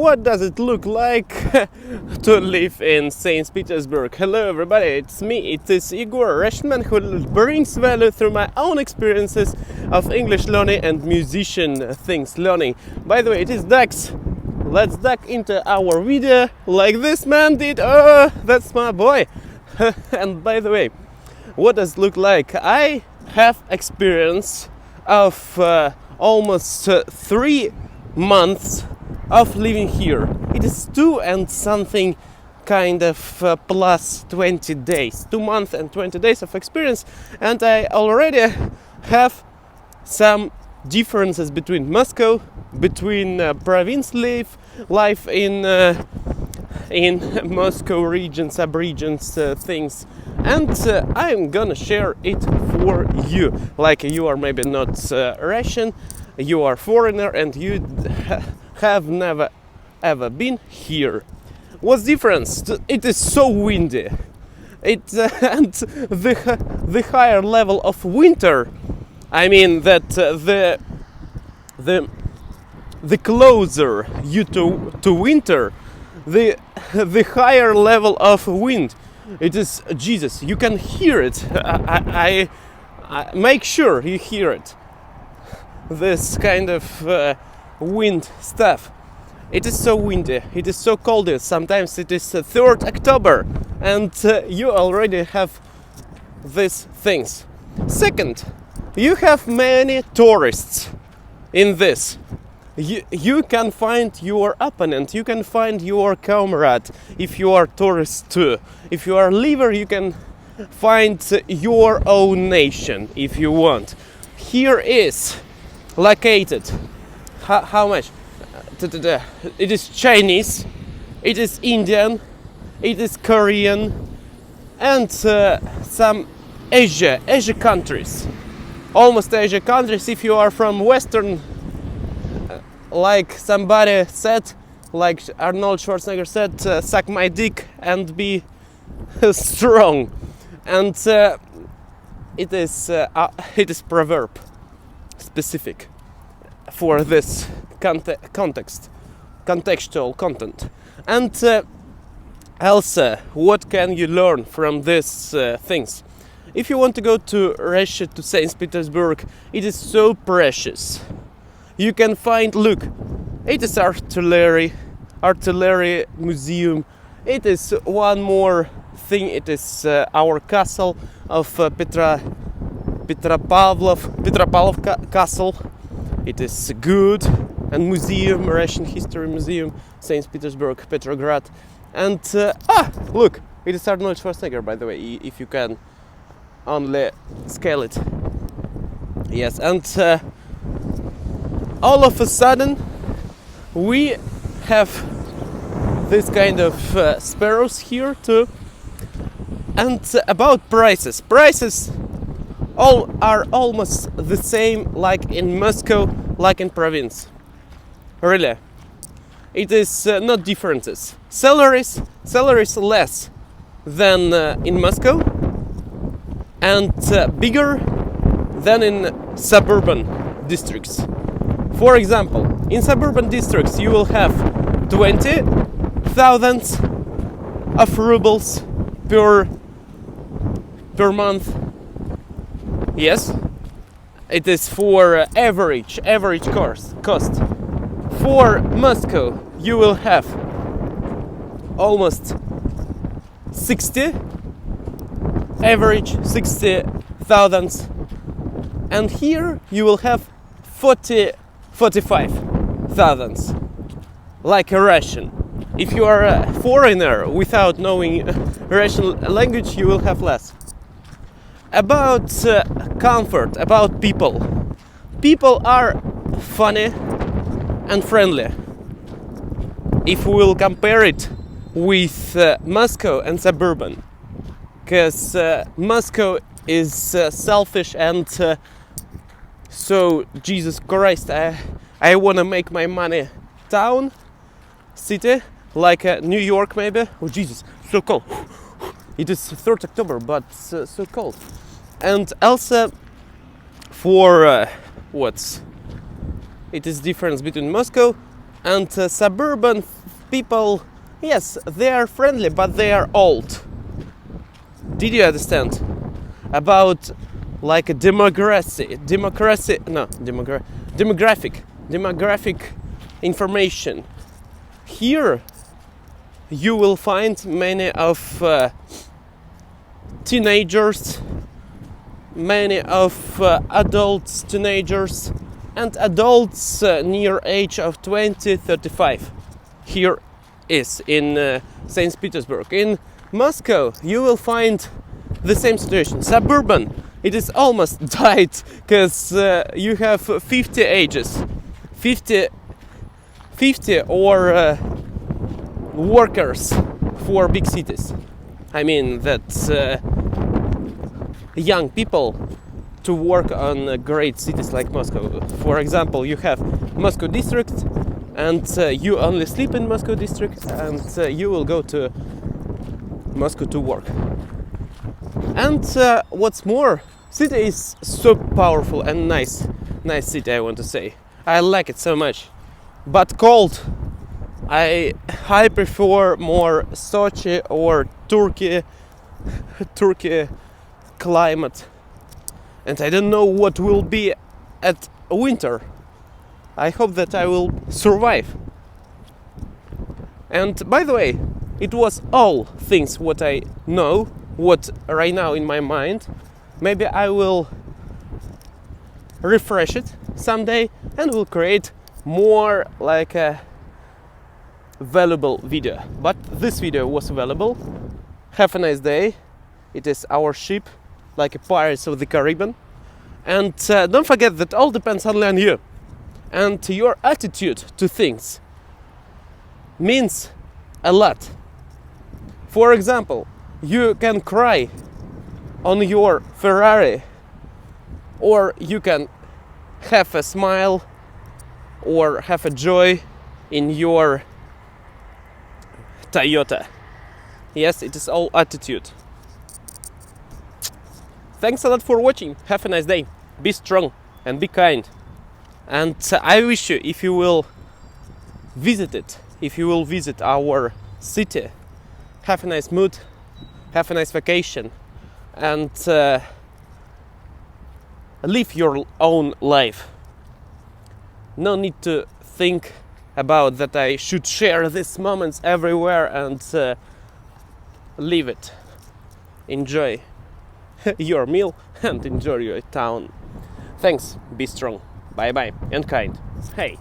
What does it look like to live in Saint Petersburg? Hello everybody, it's me, it is Igor, Russian who brings value through my own experiences of English learning and musician things learning. By the way, it is Dax. Let's duck into our video like this man did. Oh, that's my boy. And by the way, what does it look like? I have experience of almost 3 months of living here. It is 2 and something kind of plus 20 days. 2 months and 20 days of experience, and I already have some differences between Moscow, between province life in Moscow region, sub-regions, things, and I'm gonna share it for you. Like, you are maybe not Russian, you are foreigner, and you have never ever been here. What's the difference? It is so windy. And the higher level of winter. I mean that the closer you to winter, the higher level of wind. It is, Jesus, you can hear it. I make sure you hear it. This kind of wind stuff. It is so windy, it is so cold. Sometimes it is 3rd October and you already have these things. Second, you have many tourists in this. You can find your opponent, you can find your comrade if you are tourist too. If you are liver, you can find your own nation if you want. Here is located. How much? It is Chinese, it is Indian, it is Korean, and some Asia countries. Almost Asia countries. If you are from Western, like somebody said, like Arnold Schwarzenegger said, suck my dick and be strong. And it is proverb specific for this contextual content. And also, what can you learn from these things? If you want to go to Russia, to Saint Petersburg, it is so precious. You can find, look, it is artillery museum. It is one more thing. It is our castle of Petropavlov Castle. It is good, and museum, Russian history museum, Saint Petersburg, Petrograd, and look, it is Arnold Schwarzenegger, by the way, if you can only scale it. Yes, and all of a sudden we have this kind of sparrows here too. And about prices all are almost the same, like in Moscow, like in province. Really, it is not differences. Salaries less than in Moscow, and bigger than in suburban districts. For example, in suburban districts you will have 20,000 of rubles per month. Yes, it is for average cost. For Moscow, you will have almost 60,000, and here you will have 45,000, like a Russian. If you are a foreigner without knowing Russian language, you will have less. About comfort, about people. People are funny and friendly. If we will compare it with Moscow and suburban, because Moscow is selfish and so, Jesus Christ, I wanna make my money town, city, like New York maybe. Oh Jesus, so cold. It is 3rd October, but so cold. And also for it is difference between Moscow And suburban people, yes, they are friendly, but they are old. Did you understand? About like a demographic information. Here you will find many of teenagers, many of adults, teenagers, and adults near age of 20-35. Here is in Saint Petersburg. In Moscow you will find the same situation. Suburban, it is almost died, because you have 50 ages, 50 or workers for big cities. I mean that young people to work on great cities like Moscow. For example, you have Moscow district, and you only sleep in Moscow district, and you will go to Moscow to work. And what's more, city is so powerful and nice city, I want to say. I like it so much. But cold, I prefer more Sochi or Turkey climate. And I don't know what will be at winter. I hope that I will survive. And by the way, it was all things what I know, what right now in my mind. Maybe I will refresh it someday and will create more like a valuable video. But this video was valuable. Have a nice day. It is our ship, like a Pirates of the Caribbean. And don't forget that all depends only on you. And your attitude to things means a lot. For example, you can cry on your Ferrari, or you can have a smile or have a joy in your Toyota. Yes, it is all attitude. Thanks a lot for watching. Have a nice day. Be strong and be kind. And I wish you, if you will visit it, if you will visit our city, have a nice mood, have a nice vacation, and live your own life. No need to think about that I should share these moments everywhere, and leave it. Enjoy your meal and enjoy your town. Thanks, be strong, bye bye, and kind. Hey!